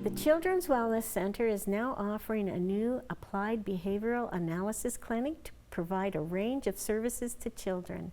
The Children's Wellness Center is now offering a new applied behavioral analysis clinic to provide a range of services to children.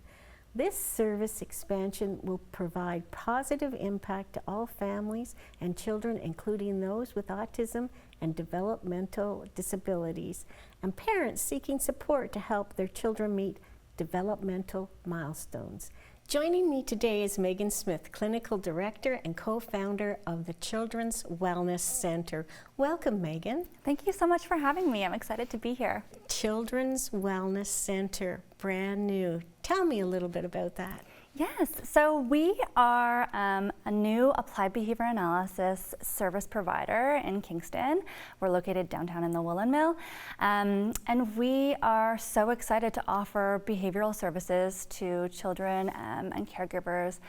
This service expansion will provide positive impact to all families and children, including those with autism and developmental disabilities, and parents seeking support to help their children meet developmental milestones. Joining me today is Megan Smith, Clinical Director and co-founder of the Children's Wellness Center. Welcome, Megan. Thank you so much for having me. I'm excited to be here. Children's Wellness Center, brand new. Tell me a little bit about that. Yes, so we are a new applied behavior analysis service provider in Kingston. We're located downtown in the Woolen Mill, and we are so excited to offer behavioral services to children and caregivers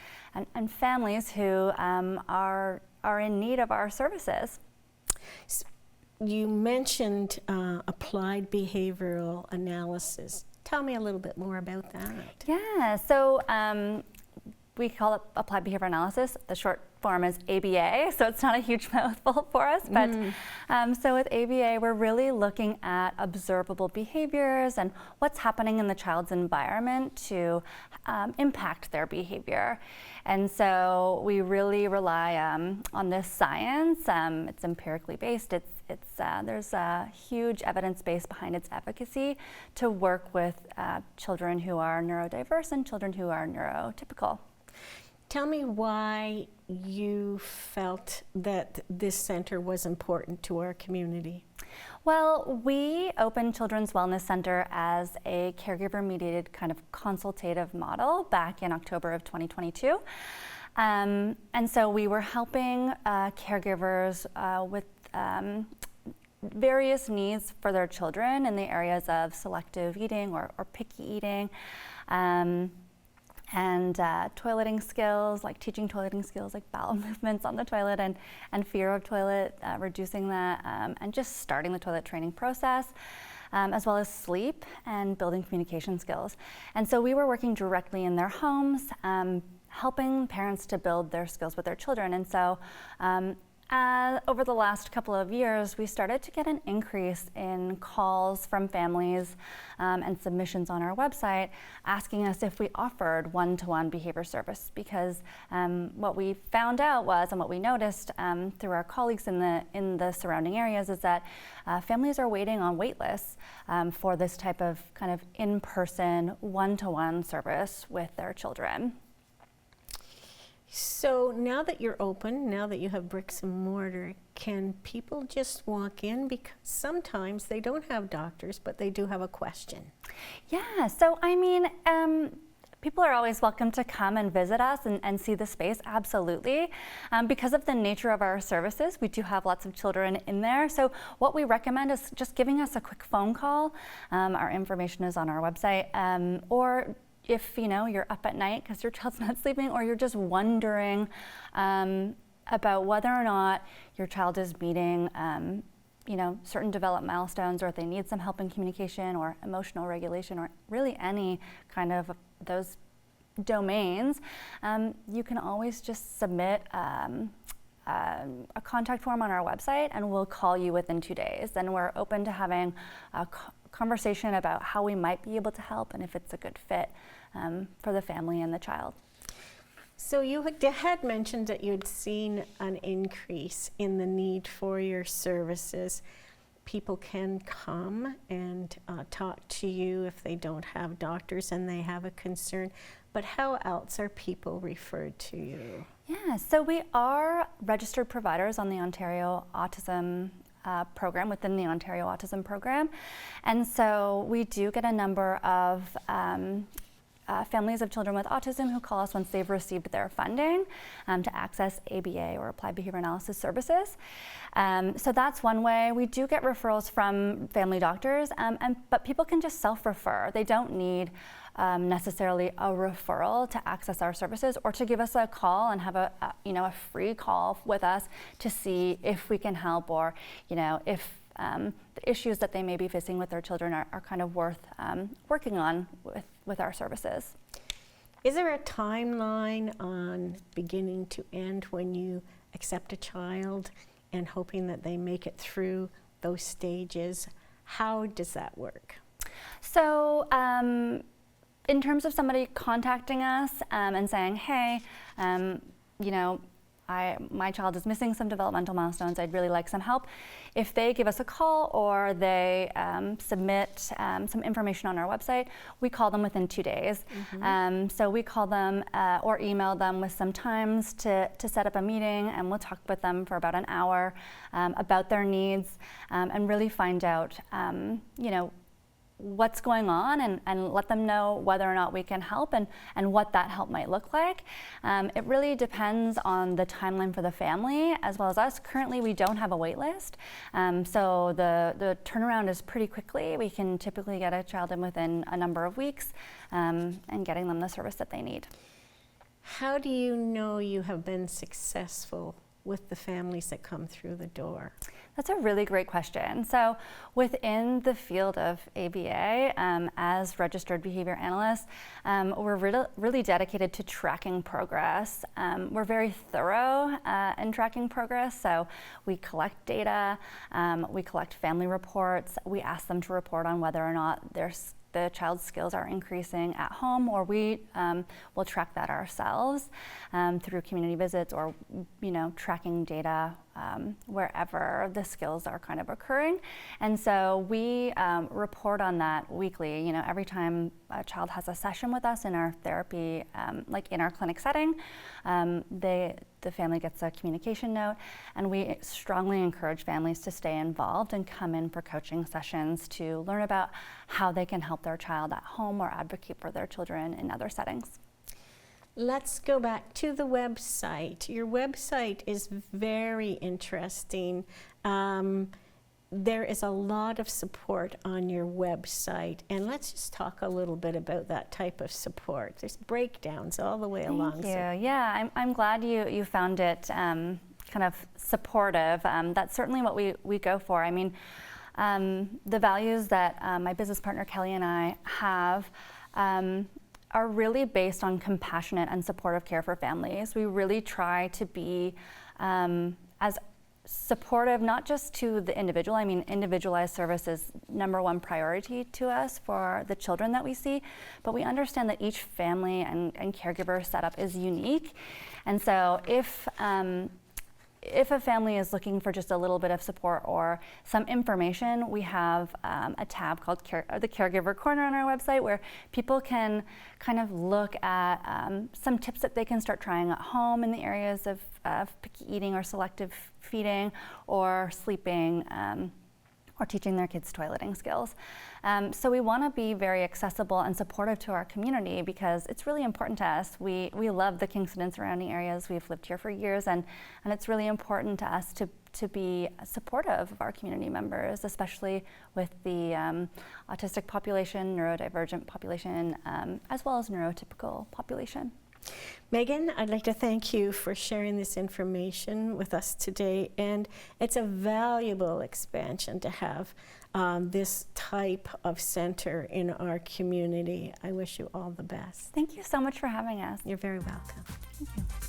and families who are in need of our services. You mentioned applied behavioral analysis. Tell me a little bit more about that. Yeah, so we call it applied behavior analysis. The short form is ABA, so it's not a huge mouthful for us. But so with ABA, we're really looking at observable behaviors and what's happening in the child's environment to impact their behavior. And so we really rely on this science. It's empirically based. There's a huge evidence base behind its efficacy to work with children who are neurodiverse and children who are neurotypical. Tell me why you felt that this center was important to our community. Well, we opened Children's Wellness Center as a caregiver-mediated kind of consultative model back in October of 2022. And so we were helping caregivers with various needs for their children in the areas of selective eating or picky eating, and toileting skills, like teaching toileting skills like bowel movements on the toilet and fear of toilet, reducing that, and just starting the toilet training process, as well as sleep and building communication skills. And so we were working directly in their homes, helping parents to build their skills with their children. And so over the last couple of years, we started to get an increase in calls from families and submissions on our website asking us if we offered one-to-one behavior service, because what we found out was, and what we noticed through our colleagues in the surrounding areas, is that families are waiting on wait lists for this type of kind of in-person one-to-one service with their children. So now that you're open, now that you have bricks and mortar, can people just walk in? Because sometimes they don't have doctors, but they do have a question. Yeah, so I mean, people are always welcome to come and visit us and see the space, absolutely. Because of the nature of our services, we do have lots of children in there. So what we recommend is just giving us a quick phone call. Our information is on our website, or if you're up at night because your child's not sleeping, or you're just wondering about whether or not your child is meeting certain development milestones, or if they need some help in communication or emotional regulation, or really any kind of those domains, you can always just submit a contact form on our website, and we'll call you within 2 days. And we're open to having a conversation about how we might be able to help and if it's a good fit for the family and the child. So you had mentioned that you'd seen an increase in the need for your services. People can come and talk to you if they don't have doctors and they have a concern, but how else are people referred to you? Yeah, so we are registered providers on the Ontario Autism program, within the Ontario Autism program. And so we do get a number of families of children with autism who call us once they've received their funding to access ABA, or Applied Behavior Analysis services. So that's one way. We do get referrals from family doctors, but people can just self-refer. They don't need necessarily a referral to access our services, or to give us a call and have a free call with us to see if we can help, or if the issues that they may be facing with their children are kind of worth working on with our services. Is there a timeline on beginning to end when you accept a child and hoping that they make it through those stages. How does that work? So in terms of somebody contacting us and saying, hey, you know, my child is missing some developmental milestones, I'd really like some help. If they give us a call or they submit some information on our website, we call them within 2 days. So we call them or email them with some times to set up a meeting, and we'll talk with them for about an hour about their needs and really find out, you know, what's going on and let them know whether or not we can help and what that help might look like. It really depends on the timeline for the family as well as us. Currently, we don't have a wait list, so the turnaround is pretty quickly. We can typically get a child in within a number of weeks and getting them the service that they need. How do you know you have been successful with the families that come through the door? That's a really great question. So within the field of ABA, as registered behavior analysts, we're really dedicated to tracking progress. We're very thorough in tracking progress. So we collect data, we collect family reports, we ask them to report on whether or not the child's skills are increasing at home, or we will track that ourselves through community visits or, you know, tracking data wherever the skills are kind of occurring. And so we report on that weekly. You know, every time a child has a session with us in our therapy, like in our clinic setting, the family gets a communication note, and we strongly encourage families to stay involved and come in for coaching sessions to learn about how they can help their child at home or advocate for their children in other settings. Let's go back to the website. Your website is very interesting. There is a lot of support on your website, and let's just talk a little bit about that type of support. There's breakdowns all the way along. Thank you. Yeah, I'm glad you found it kind of supportive. That's certainly what we go for. I mean, the values that my business partner Kelly and I have are really based on compassionate and supportive care for families. We really try to be as supportive, not just to the individual. I mean, individualized service is #1 priority to us for the children that we see, but we understand that each family and caregiver setup is unique. And so if a family is looking for just a little bit of support or some information, we have a tab called the Caregiver Corner on our website, where people can kind of look at some tips that they can start trying at home in the areas of picky eating or selective feeding or sleeping, or teaching their kids toileting skills. So we want to be very accessible and supportive to our community because it's really important to us. We love the Kingston and surrounding areas. We've lived here for years, and it's really important to us to be supportive of our community members, especially with the autistic population, neurodivergent population, as well as neurotypical population. Megan, I'd like to thank you for sharing this information with us today, and it's a valuable expansion to have this type of center in our community. I wish you all the best. Thank you so much for having us. You're very welcome. Thank you.